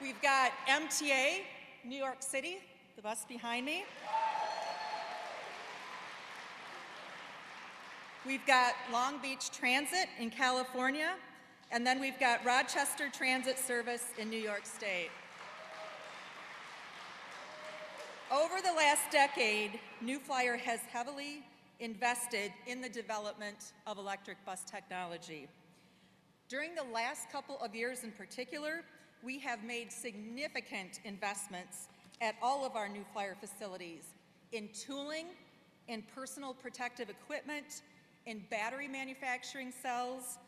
We've got MTA, New York City, the bus behind me. We've got Long Beach Transit in California, and then we've got Rochester Transit Service in New York State. Over the last decade, New Flyer has heavily invested in the development of electric bus technology. During the last couple of years in particular, we have made significant investments at all of our New Flyer facilities in tooling, in personal protective equipment, in battery manufacturing cells,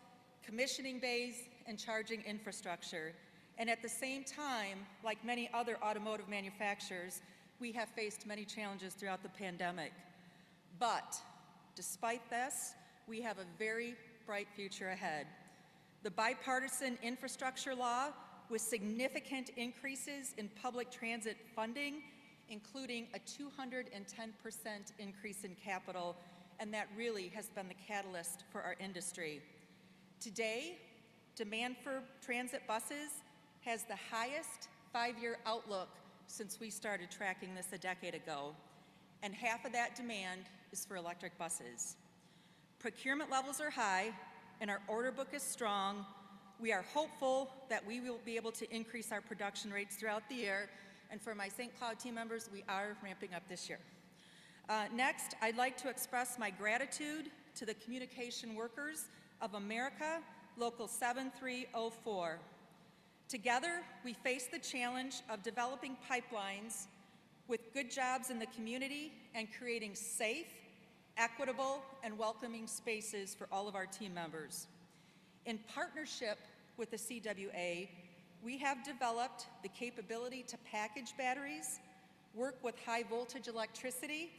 commissioning bays, and charging infrastructure. And at the same time, like many other automotive manufacturers, we have faced many challenges throughout the pandemic. But despite this, we have a very bright future ahead. The bipartisan infrastructure law with significant increases in public transit funding, including a 210% increase in capital, and that really has been the catalyst for our industry. Today, demand for transit buses has the highest 5-year outlook since we started tracking this a decade ago, and half of that demand is for electric buses. Procurement levels are high, and our order book is strong. We are hopeful that we will be able to increase our production rates throughout the year, and for my St. Cloud team members, we are ramping up this year. Next, I'd like to express my gratitude to the communication workers of America, Local 7304. Together, we face the challenge of developing pipelines with good jobs in the community and creating safe, equitable, and welcoming spaces for all of our team members. In partnership with the CWA, we have developed the capability to package batteries, work with high voltage electricity,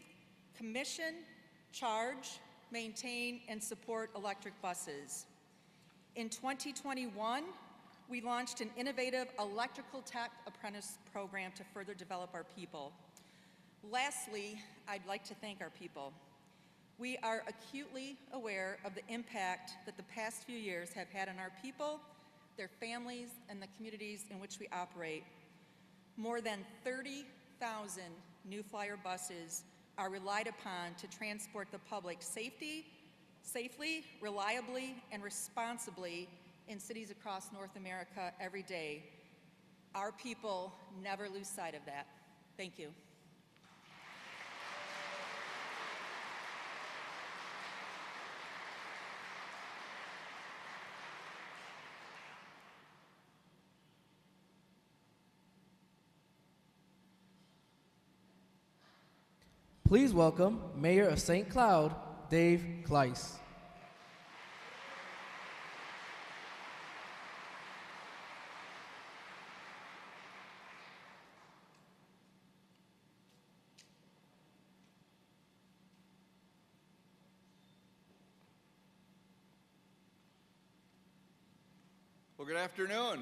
commission, charge, maintain, and support electric buses. In 2021, we launched an innovative electrical tech apprentice program to further develop our people. Lastly, I'd like to thank our people. We are acutely aware of the impact that the past few years have had on our people, their families, and the communities in which we operate. More than 30,000 New Flyer buses are relied upon to transport the public safely, reliably, and responsibly in cities across North America every day. Our people never lose sight of that. Thank you. Please welcome Mayor of St. Cloud, Dave Kleiss. Well, good afternoon.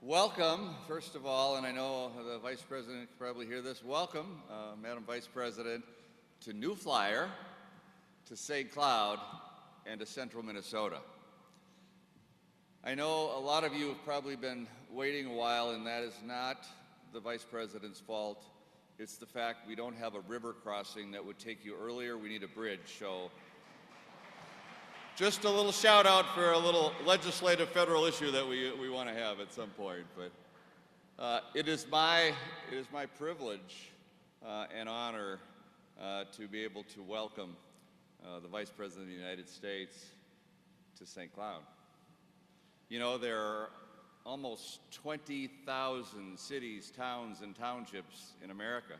Welcome, first of all, and I know the Vice President can probably hear this. Welcome, Madam Vice President, to New Flyer, to St. Cloud, and to Central Minnesota. I know a lot of you have probably been waiting a while, and that is not the Vice President's fault. It's the fact we don't have a river crossing that would take you earlier. We need a bridge, so just a little shout out for a little legislative federal issue that we want to have at some point. But it is my privilege and honor to be able to welcome the Vice President of the United States to St. Cloud. You know, there are almost 20,000 cities, towns, and townships in America,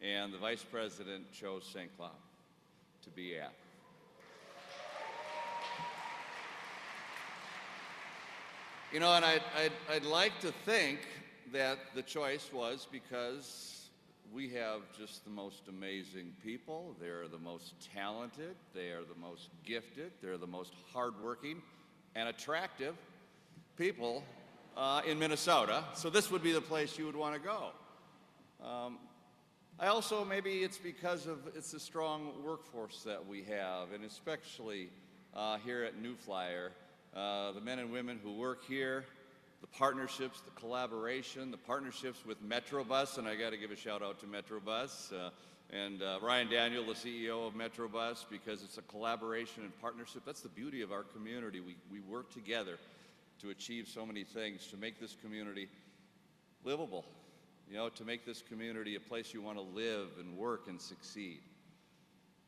and the Vice President chose St. Cloud to be at. You know, and I'd like to think that the choice was because we have just the most amazing people. They're the most talented, they are the most gifted, they're the most hardworking and attractive people in Minnesota. So this would be the place you would want to go. I also, maybe it's because of it's a strong workforce that we have, and especially here at New Flyer. the men and women who work here, the partnerships, the collaboration, the partnerships with Metrobus, and I got to give a shout out to Metrobus, and Ryan Daniel, the CEO of Metrobus, because it's a collaboration and partnership. That's the beauty of our community. We work together to achieve so many things, to make this community livable, you know, to make this community a place you want to live and work and succeed.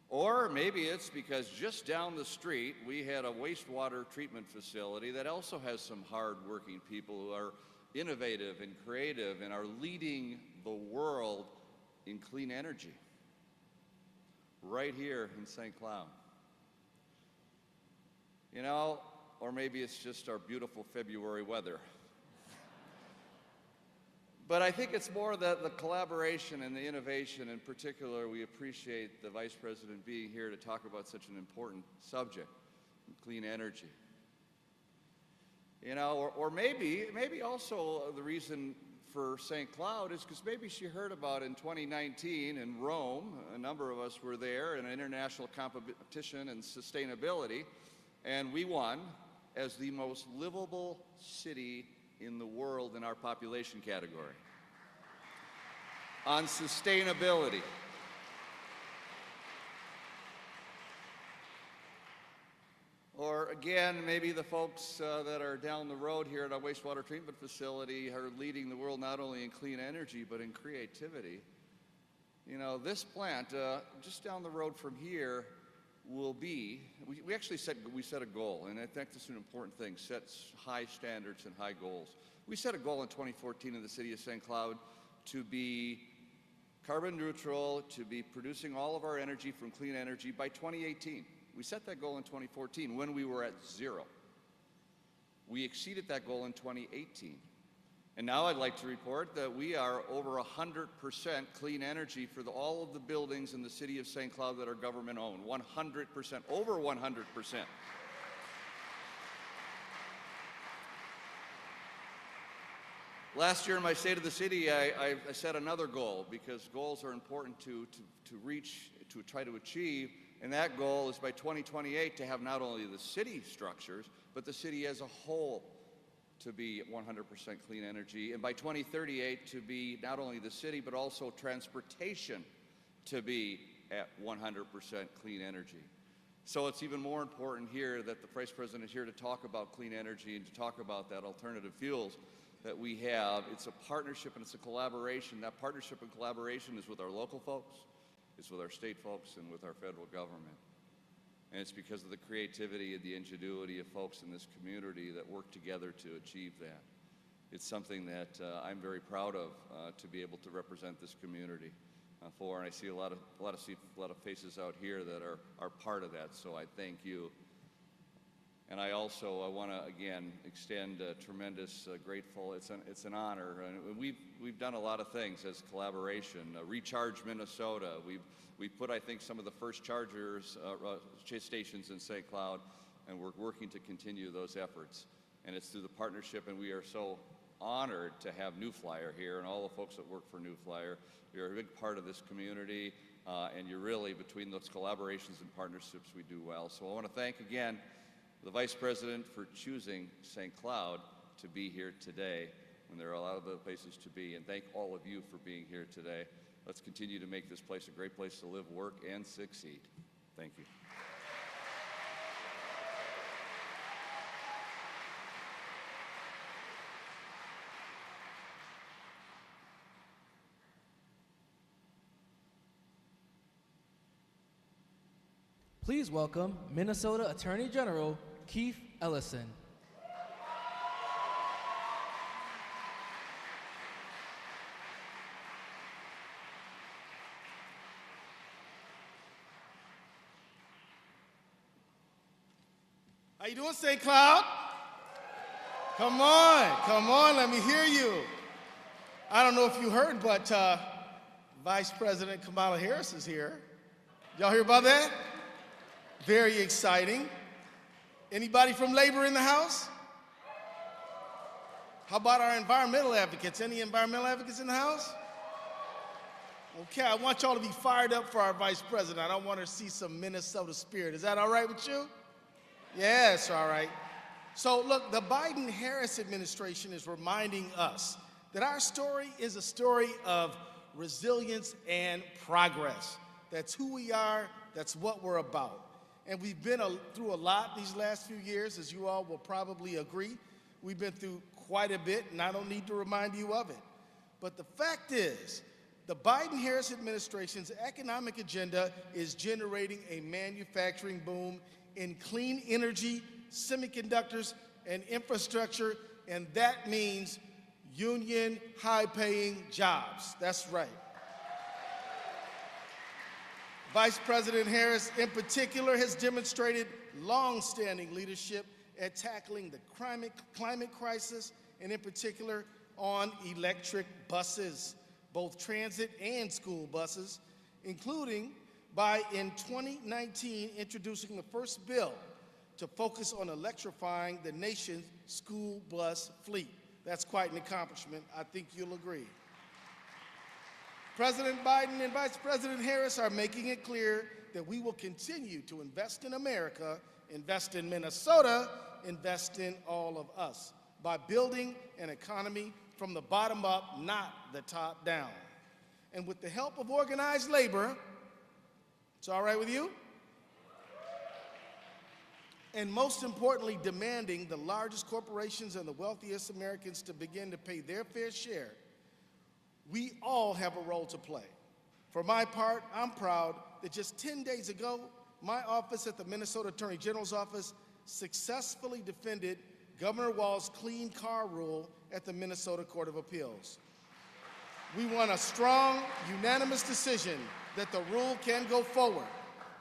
Or maybe it's because just down the street we had a wastewater treatment facility that also has some hard-working people who are innovative and creative and are leading the world in clean energy right here in St. Cloud. You know, or maybe it's just our beautiful February weather. But I think it's more the collaboration and the innovation. In particular, we appreciate the Vice President being here to talk about such an important subject, clean energy. You know, or maybe also the reason for St. Cloud is because maybe she heard about in 2019 in Rome, a number of us were there in an international competition in sustainability, and we won as the most livable city in the world in our population category on sustainability. Or again, maybe the folks that are down the road here at our wastewater treatment facility are leading the world not only in clean energy but in creativity. You know, this plant just down the road from here will be, we actually set a goal, and I think this is an important thing, sets high standards and high goals. We set a goal in 2014 in the city of St. Cloud to be carbon neutral, to be producing all of our energy from clean energy by 2018. We set that goal in 2014 when we were at 0. We exceeded that goal in 2018. And now I'd like to report that we are over 100% clean energy for all of the buildings in the city of St. Cloud that are government owned. 100%, over 100%. Last year in my State of the City, I set another goal, because goals are important to reach, to try to achieve, and that goal is by 2028 to have not only the city structures, but the city as a whole to be 100% clean energy, and by 2038 to be not only the city, but also transportation to be at 100% clean energy. So it's even more important here that the Vice President is here to talk about clean energy and to talk about that alternative fuels that we have. It's a partnership and it's a collaboration. That partnership and collaboration is with our local folks, it's with our state folks, and with our federal government. And it's because of the creativity and the ingenuity of folks in this community that work together to achieve that. It's something that I'm very proud of to be able to represent this community for, and I see a lot of faces out here that are part of that. So I thank you. And I also want to again extend a tremendous grateful. It's an honor, and we've done a lot of things as collaboration. Recharge Minnesota. We've put, I think, some of the first chargers stations in St. Cloud, and we're working to continue those efforts. And it's through the partnership, and we are so honored to have New Flyer here and all the folks that work for New Flyer. You're a big part of this community, and you're really, between those collaborations and partnerships, we do well. So I want to thank again the Vice President for choosing St. Cloud to be here today when there are a lot of other places to be, and thank all of you for being here today. Let's continue to make this place a great place to live, work, and succeed. Thank you. Please welcome Minnesota Attorney General Keith Ellison. How you doing, St. Cloud? Come on, let me hear you. I don't know if you heard, but Vice President Kamala Harris is here. Y'all hear about that? Very exciting. Anybody from labor in the house? How about our environmental advocates? Any environmental advocates in the house? Okay, I want y'all to be fired up for our Vice President. I want to see some Minnesota spirit. Is that all right with you? Yes, all right. So look, the Biden-Harris administration is reminding us that our story is a story of resilience and progress. That's who we are, that's what we're about. And we've been through a lot these last few years, as you all will probably agree. We've been through quite a bit, and I don't need to remind you of it. But the fact is, the Biden-Harris administration's economic agenda is generating a manufacturing boom in clean energy, semiconductors, and infrastructure, and that means union, high-paying jobs. That's right. Vice President Harris, in particular, has demonstrated long-standing leadership at tackling the climate crisis, and in particular, on electric buses, both transit and school buses, including by, in 2019, introducing the first bill to focus on electrifying the nation's school bus fleet. That's quite an accomplishment. I think you'll agree. President Biden and Vice President Harris are making it clear that we will continue to invest in America, invest in Minnesota, invest in all of us by building an economy from the bottom up, not the top down. And with the help of organized labor, it's all right with you? And most importantly, demanding the largest corporations and the wealthiest Americans to begin to pay their fair share, we all have a role to play. For my part, I'm proud that just 10 days ago, my office at the Minnesota Attorney General's office successfully defended Governor Walz's clean car rule at the Minnesota Court of Appeals. We won a strong, unanimous decision that the rule can go forward,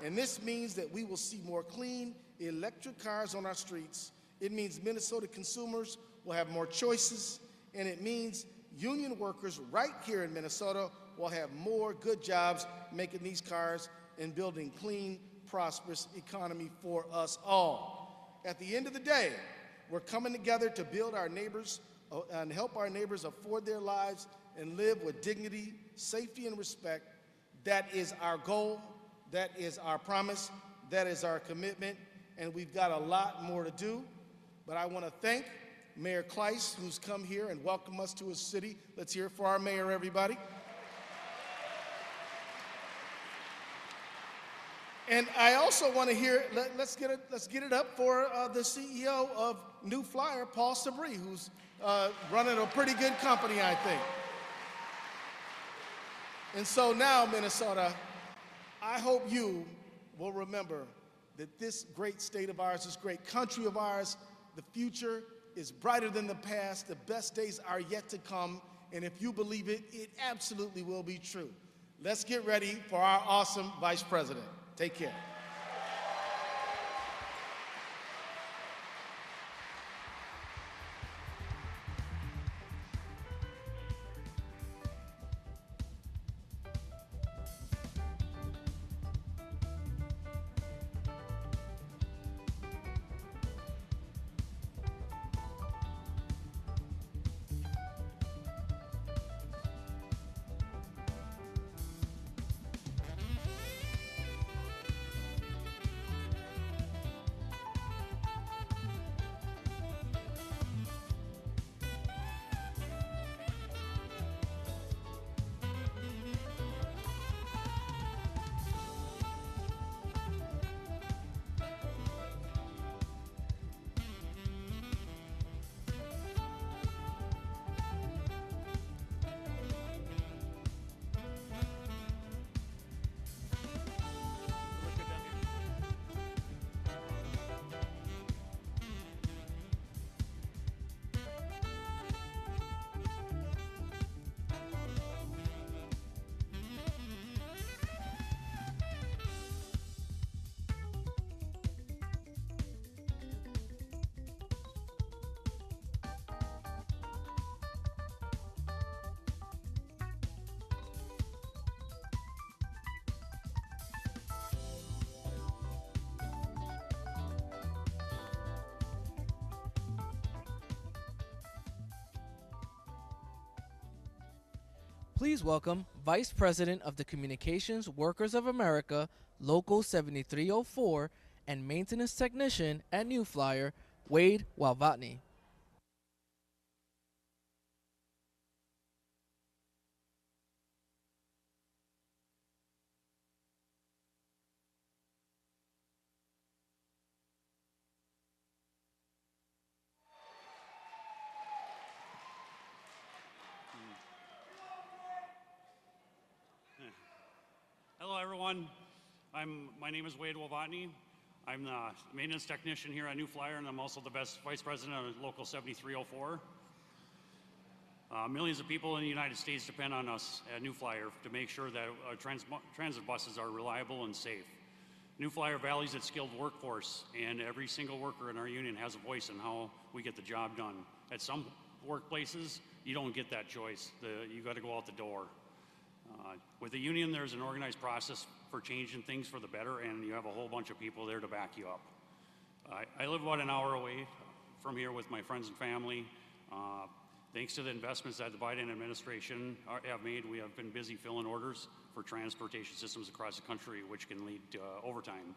and this means that we will see more clean electric cars on our streets. It means Minnesota consumers will have more choices, and it means union workers right here in Minnesota will have more good jobs making these cars and building clean, prosperous economy for us all. At the end of the day, we're coming together to build our neighbors and help our neighbors afford their lives and live with dignity, safety, and respect. That is our goal, that is our promise, that is our commitment, and we've got a lot more to do. But I want to thank Mayor Kleiss, who's come here and welcomed us to his city. Let's hear it for our mayor, everybody. And I also want to hear, let's get it up for the CEO of New Flyer, Paul Sabri, who's running a pretty good company, I think. And so now, Minnesota, I hope you will remember that this great state of ours, this great country of ours, the future is brighter than the past. The best days are yet to come. And if you believe it, it absolutely will be true. Let's get ready for our awesome Vice President. Take care. Please welcome Vice President of the Communications Workers of America, Local 7304, and Maintenance Technician at New Flyer, Wade Walvatny. Hello, everyone. My name is Wade Walvatny. I'm the maintenance technician here at New Flyer, and I'm also the vice president of Local 7304. Millions of people in the United States depend on us at New Flyer to make sure that transit buses are reliable and safe. New Flyer values its skilled workforce, and every single worker in our union has a voice in how we get the job done. At some workplaces, you don't get that choice. You got to go out the door. With the union, there's an organized process for changing things for the better, and you have a whole bunch of people there to back you up. I live about an hour away from here with my friends and family. Thanks to the investments that the Biden administration have made, we have been busy filling orders for transportation systems across the country, which can lead to overtime.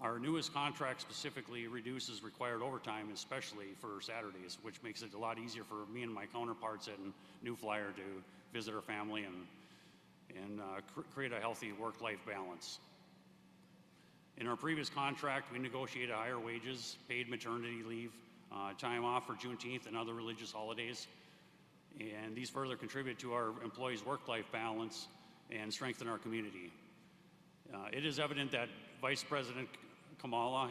Our newest contract specifically reduces required overtime, especially for Saturdays, which makes it a lot easier for me and my counterparts at New Flyer to visit our family and create a healthy work-life balance. In our previous contract, we negotiated higher wages, paid maternity leave, time off for Juneteenth and other religious holidays, and these further contribute to our employees' work-life balance and strengthen our community. It is evident that Vice President Kamala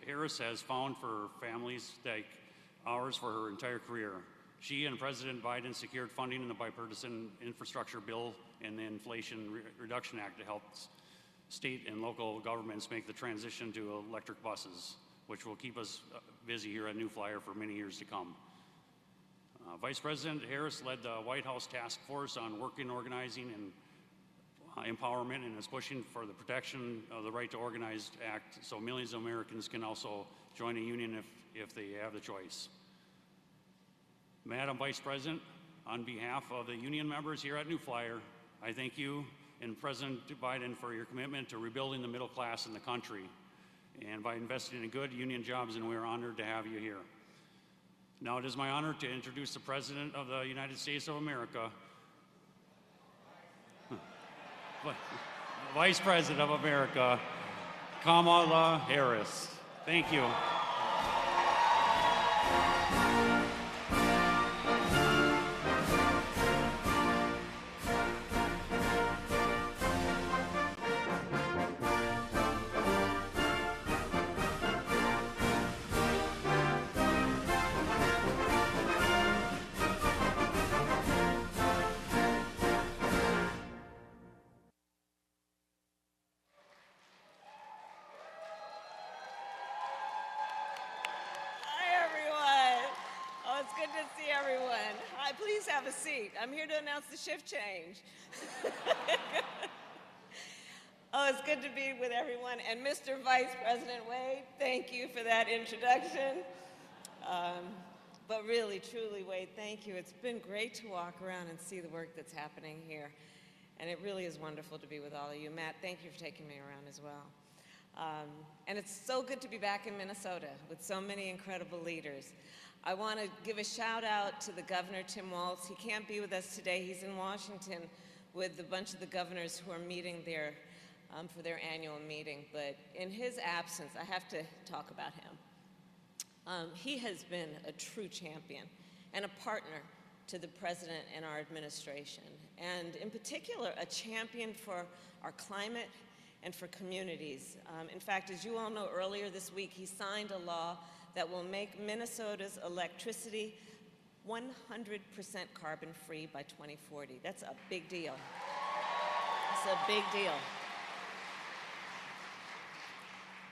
Harris has found for families like ours for her entire career. She and President Biden secured funding in the bipartisan infrastructure bill and the Inflation Reduction Act to help state and local governments make the transition to electric buses, which will keep us busy here at New Flyer for many years to come. Vice President Harris led the White House task force on working, organizing, and empowerment, and is pushing for the protection of the Right to Organize Act so millions of Americans can also join a union if they have the choice. Madam Vice President, on behalf of the union members here at New Flyer, I thank you and President Biden for your commitment to rebuilding the middle class in the country and by investing in good union jobs, and we are honored to have you here. Now it is my honor to introduce the President of the United States of America, Vice President of America, Kamala Harris. Thank you. Please have a seat. I'm here to announce the shift change. Oh, it's good to be with everyone. And Mr. Vice President Wade, thank you for that introduction. But really, truly, Wade, thank you. It's been great to walk around and see the work that's happening here. And it really is wonderful to be with all of you. Matt, thank you for taking me around as well. And it's so good to be back in Minnesota with so many incredible leaders. I want to give a shout out to the governor, Tim Walz. He can't be with us today. He's in Washington with a bunch of the governors who are meeting there for their annual meeting. But in his absence, I have to talk about him. He has been a true champion and a partner to the president and our administration. And in particular, a champion for our climate and for communities. In fact, as you all know, earlier this week, he signed a law that will make Minnesota's electricity 100% carbon-free by 2040. That's a big deal. It's a big deal.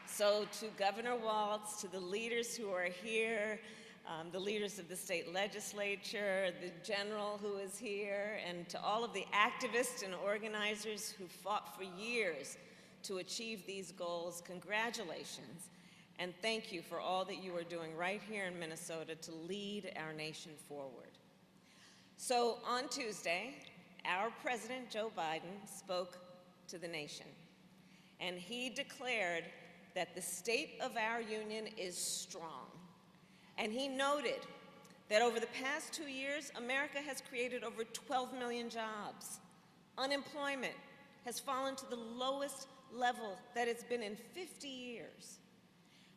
So to Governor Walz, to the leaders who are here, the leaders of the state legislature, the general who is here, and to all of the activists and organizers who fought for years to achieve these goals, congratulations. And thank you for all that you are doing right here in Minnesota to lead our nation forward. So on Tuesday, our President Joe Biden spoke to the nation, and he declared that the state of our union is strong And he noted that over the past 2 years, America has created over 12 million jobs. Unemployment has fallen to the lowest level that it's been in 50 years.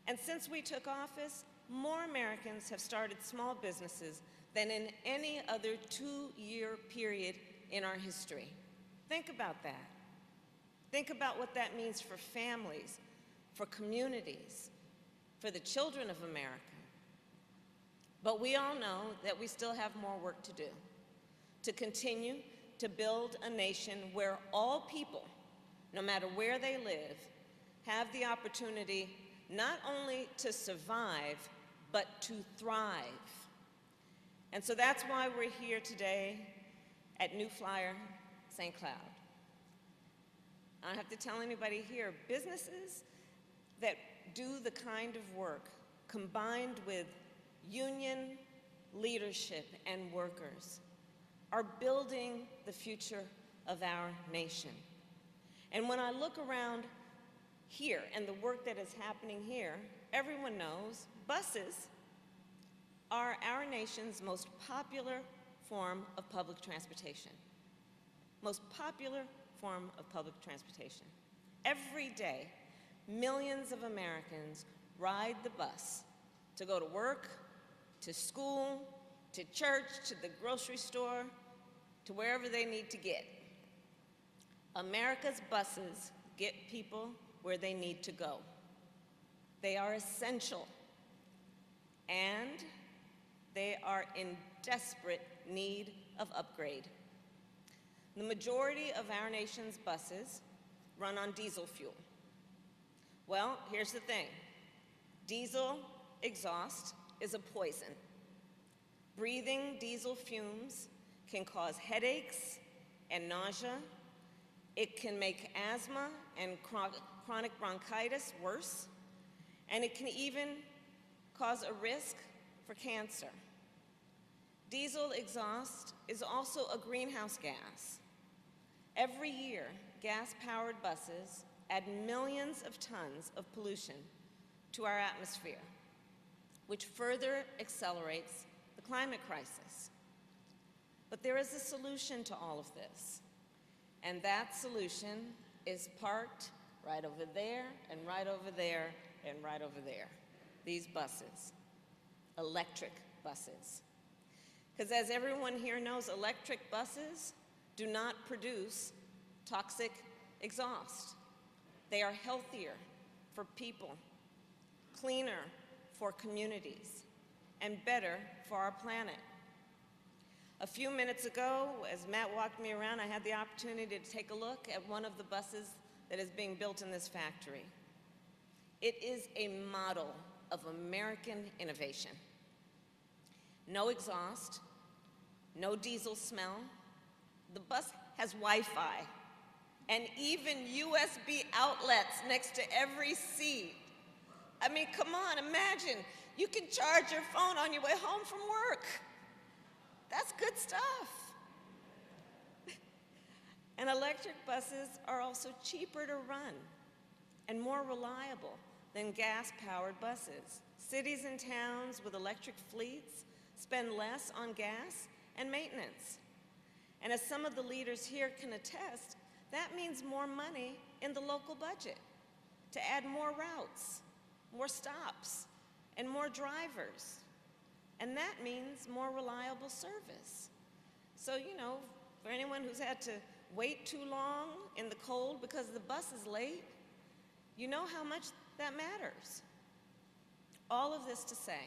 And since we took office, more Americans have started small businesses than in any other 2-year period in our history. Think about that. Think about what that means for families, for communities, for the children of America. But we all know that we still have more work to do, to continue to build a nation where all people, no matter where they live, have the opportunity not only to survive, but to thrive. And so that's why we're here today at New Flyer, St. Cloud. I don't have to tell anybody here, businesses that do the kind of work combined with union leadership and workers are building the future of our nation. And when I look around here and the work that is happening here, everyone knows buses are our nation's most popular form of public transportation. Most popular form of public transportation. Every day, millions of Americans ride the bus to go to work, to school, to church, to the grocery store, to wherever they need to get. America's buses get people where they need to go. They are essential, and they are in desperate need of upgrade. The majority of our nation's buses run on diesel fuel. Well, here's the thing. Diesel exhaust is a poison. Breathing diesel fumes can cause headaches and nausea. It can make asthma and chronic bronchitis worse, and it can even cause a risk for cancer. Diesel exhaust is also a greenhouse gas. Every year, gas-powered buses add millions of tons of pollution to our atmosphere, which further accelerates the climate crisis. But there is a solution to all of this, and that solution is parked right over there, and right over there, and right over there. These buses, electric buses. Because as everyone here knows, electric buses do not produce toxic exhaust. They are healthier for people, cleaner for communities, and better for our planet. A few minutes ago, as Matt walked me around, I had the opportunity to take a look at one of the buses that is being built in this factory. It is a model of American innovation. No exhaust, no diesel smell. The bus has Wi-Fi and even USB outlets next to every seat. I mean, come on, imagine. You can charge your phone on your way home from work. That's good stuff. And electric buses are also cheaper to run and more reliable than gas-powered buses. Cities and towns with electric fleets spend less on gas and maintenance. And as some of the leaders here can attest, that means more money in the local budget to add more routes, more stops, and more drivers. And that means more reliable service. So, you know, for anyone who's had to wait too long in the cold because the bus is late, you know how much that matters. All of this to say,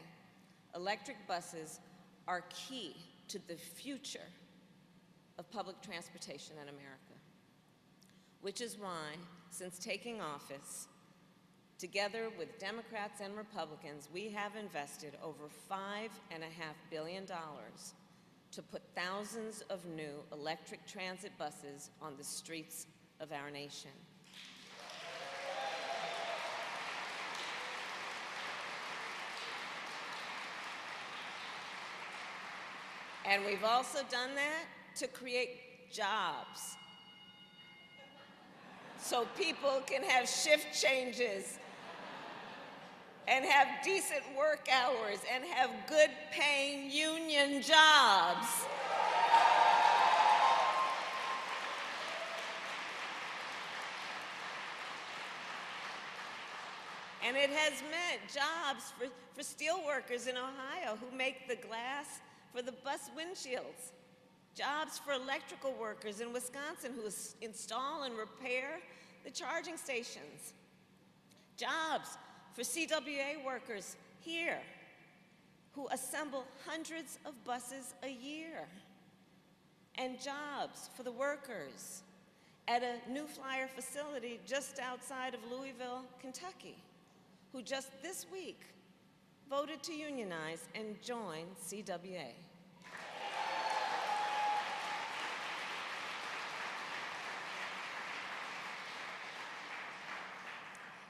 electric buses are key to the future of public transportation in America, which is why, since taking office, together with Democrats and Republicans, we have invested over $5.5 billion to put thousands of new electric transit buses on the streets of our nation. And we've also done that to create jobs, so people can have shift changes and have decent work hours and have good paying union jobs. And it has meant jobs for steel workers in Ohio who make the glass for the bus windshields. Jobs for electrical workers in Wisconsin who install and repair the charging stations. Jobs for CWA workers here who assemble hundreds of buses a year. And jobs for the workers at a New Flyer facility just outside of Louisville, Kentucky, who just this week voted to unionize and join CWA.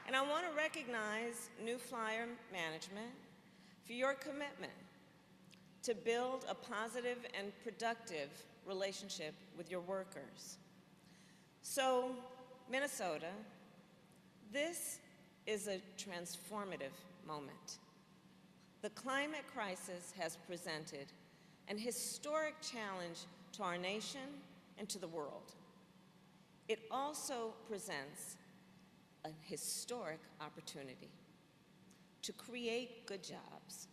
And I want to recognize New Flyer management for your commitment to build a positive and productive relationship with your workers. So, Minnesota, this is a transformative moment. The climate crisis has presented an historic challenge to our nation and to the world. It also presents a historic opportunity to create good jobs,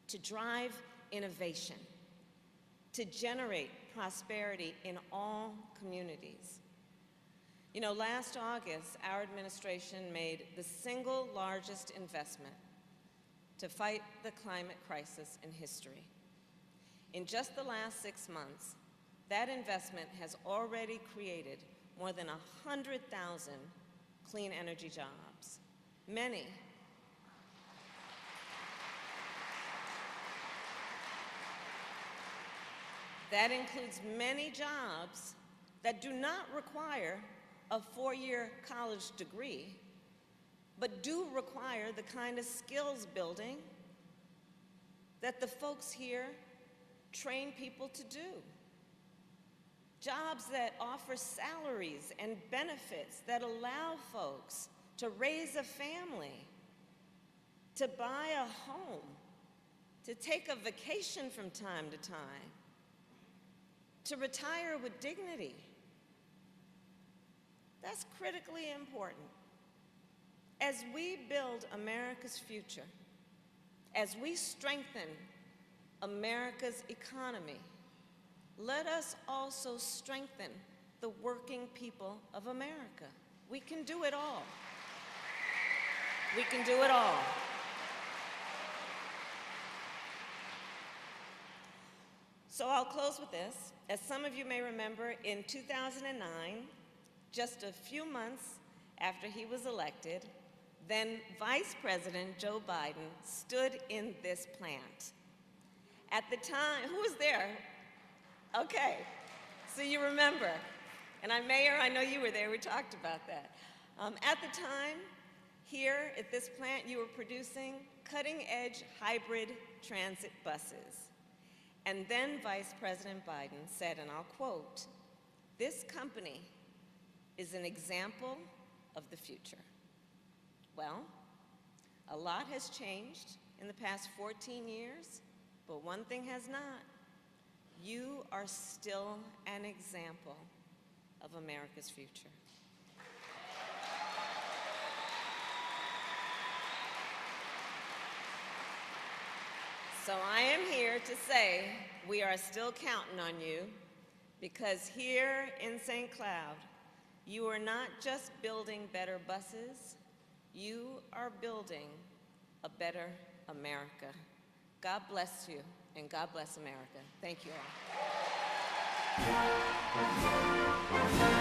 to drive innovation, to generate prosperity in all communities. You know, last August, our administration made the single largest investment to fight the climate crisis in history. In just the last 6 months, that investment has already created more than 100,000 clean energy jobs. Many that includes many jobs that do not require a 4-year college degree, but do require the kind of skills building that the folks here train people to do. Jobs that offer salaries and benefits that allow folks to raise a family, to buy a home, to take a vacation from time to time, to retire with dignity. That's critically important. As we build America's future, as we strengthen America's economy, let us also strengthen the working people of America. We can do it all. We can do it all. So I'll close with this. As some of you may remember, in 2009, just a few months after he was elected, then Vice President Joe Biden stood in this plant. At the time, who was there? Okay, so you remember. And Mayor, I know you were there, we talked about that. At the time, here at this plant, you were producing cutting-edge hybrid transit buses. And then Vice President Biden said, and I'll quote, "This company is an example of the future." Well, a lot has changed in the past 14 years, but one thing has not. You are still an example of America's future. So I am here to say we are still counting on you, because here in St. Cloud, you are not just building better buses, you are building a better America. God bless you, and God bless America. Thank you all.